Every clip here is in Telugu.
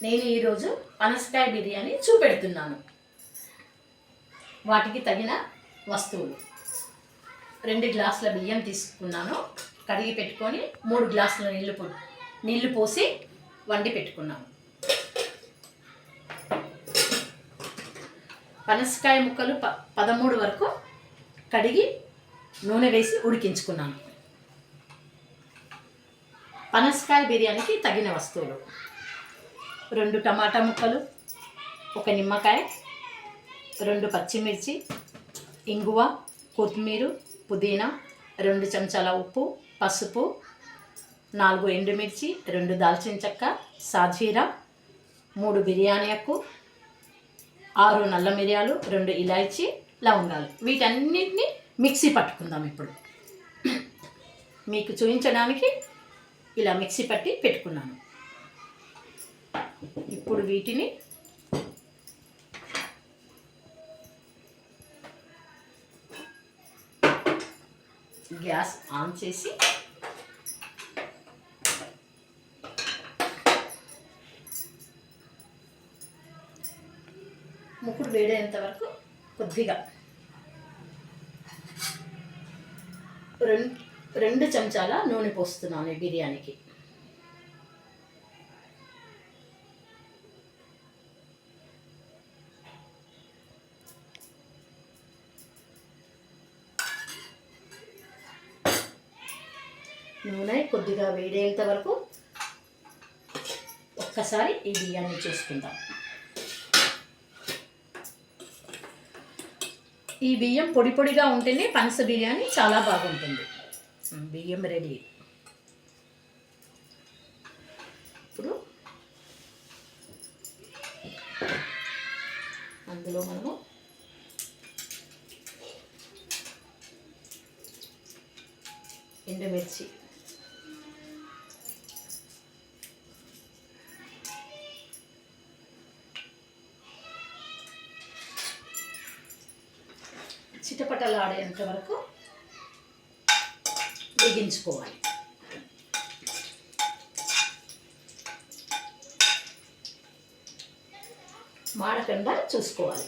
నేను ఈరోజు పనసకాయ బిర్యానీ చూపెడుతున్నాను. వాటికి తగిన వస్తువులు: 2 గ్లాసుల బియ్యం తీసుకున్నాను, కడిగి పెట్టుకొని 3 గ్లాసుల నీళ్లు పోసి వండి పెట్టుకున్నాను. పనసకాయ ముక్కలు 13 వరకు కడిగి నూనె వేసి ఉడికించుకున్నాను. పనసకాయ బిర్యానీకి తగిన వస్తువులు: 2 టమాటా ముక్కలు, 1 నిమ్మకాయ, 2 పచ్చిమిర్చి, ఇంగువ, కొత్తిమీర, పుదీనా, 2 చెంచాల ఉప్పు, పసుపు, 4 ఎండుమిర్చి, 2 దాల్చిన చెక్క, సాజీరా, 3 బిర్యానీ ఆకు, 6 నల్ల మిరియాలు, 2 ఇలాచీ, లవంగాలు. వీటన్నిటిని మిక్సీ పట్టుకుందాం. ఇప్పుడు మీకు చూపించడానికి ఇలా మిక్సీ పట్టి పెట్టుకున్నాను. ఇప్పుడు వీటిని గ్యాస్ ఆన్ చేసి ముక్కుడు వేడేంత వరకు కొద్దిగా 2 చెంచాల నూనె పోస్తున్నాను ఈ బిర్యానీకి. నూనె కొద్దిగా వేడేంత వరకు ఒక్కసారి ఈ బియ్యాన్ని చేసుకుందాం. ఈ బియ్యం పొడి పొడిగా ఉంటేనే పనస బిర్యానీ చాలా బాగుంటుంది. బియ్యం రెడీ. ఇప్పుడు అందులో మనము ఎండుమిర్చి, చిటపటలాడేంత వరకు వేగించుకోవాలి. మాడకుండా చూసుకోవాలి.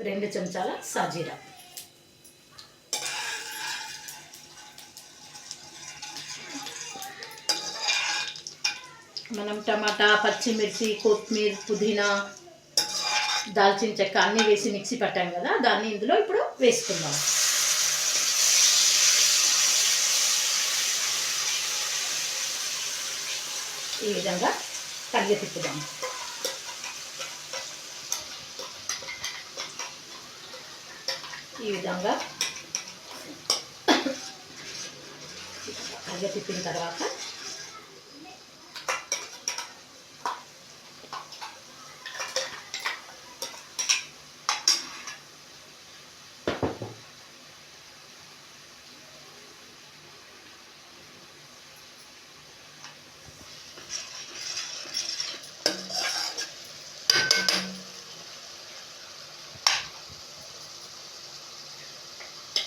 2 చెంచాల సాజీరా, మనం టమాటా, పచ్చిమిర్చి, కొత్తిమీర, పుదీనా, దాల్చిన చెక్క అన్నీ వేసి మిక్సీ పట్టాం కదా, దాన్ని ఇందులో ఇప్పుడు వేసుకుందాం. ఈ విధంగా కలిగి తిప్పుదాం. ఈ విధంగా కలిగి తిప్పిన తర్వాత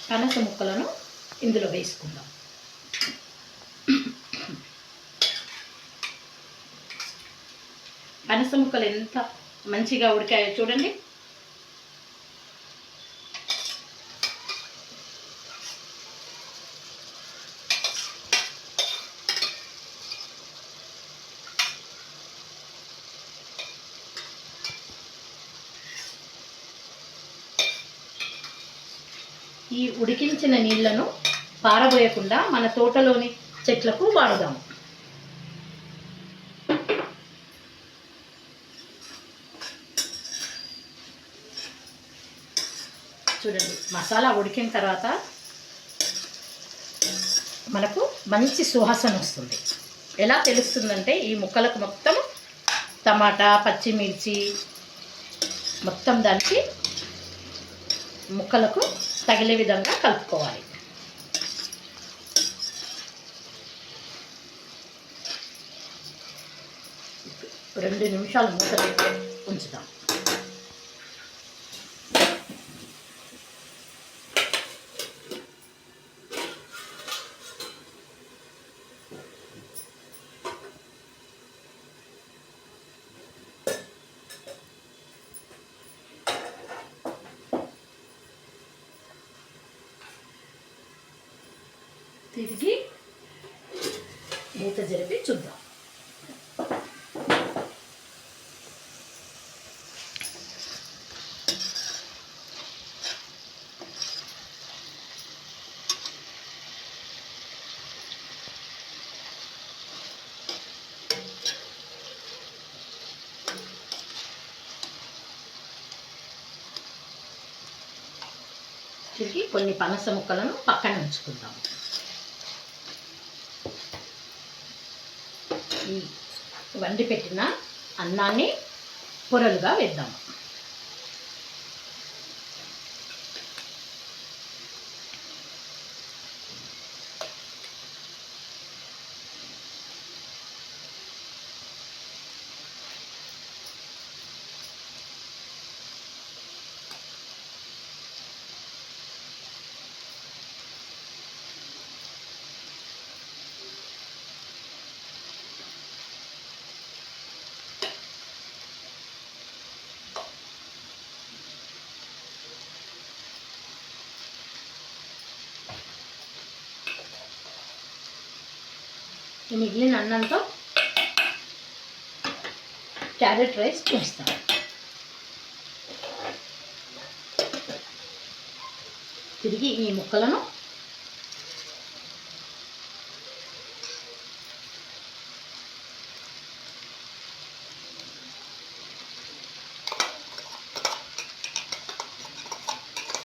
పనస ముక్కలను ఇందులో వేసుకుందాం. పనస ముక్కలు ఎంత మంచిగా ఉడికాయో చూడండి. ఈ ఉడికించిన నీళ్లను పారబోయకుండా మన తోటలోని చెట్లకు వాడుదాము. చూడండి, మసాలా ఉడికిన తర్వాత మనకు మంచి సువాసన వస్తుంది. ఎలా తెలుస్తుందంటే ఈ ముక్కలకు మొత్తం టమాటా, పచ్చిమిర్చి మొత్తం దానికి ముక్కలకు తగిలే విధంగా కలుపుకోవాలి. రెండు నిమిషాలు మూత పెట్టి ఉంచుదాం. తిరిగి మూత జరిపి చూద్దాం. తిరిగి కొన్ని పనస ముక్కలను పక్కన ఉంచుకుందాం. ఈ వండి పెట్టిన అన్నాన్ని పొరలుగా వేద్దాం. ఈ మిగిలిన అన్నంతో క్యారెట్ రైస్ చేస్తాం. తిరిగి ఈ ముక్కలను